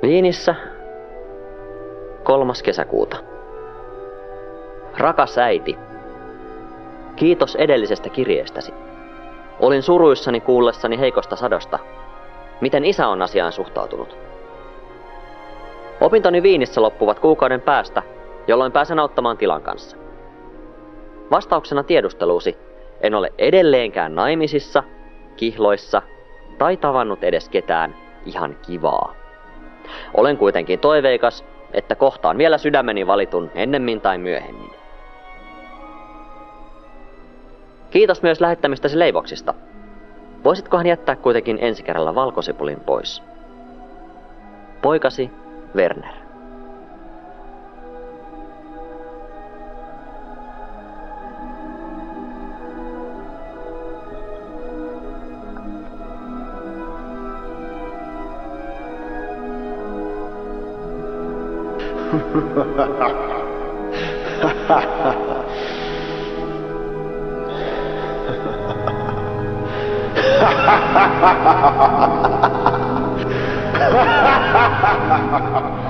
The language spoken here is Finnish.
Viinissä 3. kesäkuuta. Rakas äiti, kiitos edellisestä kirjeestäsi. Olin suruissani kuullessani heikosta sadosta. Miten isä on asiaan suhtautunut? Opintoni Viinissä loppuvat kuukauden päästä, jolloin pääsen auttamaan tilan kanssa. Vastauksena tiedusteluusi en ole edelleenkään naimisissa, kihloissa tai tavannut edes ketään ihan kivaa. Olen kuitenkin toiveikas, että kohtaan vielä sydämeni valitun ennemmin tai myöhemmin. Kiitos myös lähettämistäsi leivoksista. Voisitkohan jättää kuitenkin ensi kerralla valkosipulin pois? Poikasi Werner. Ha ha ha ha!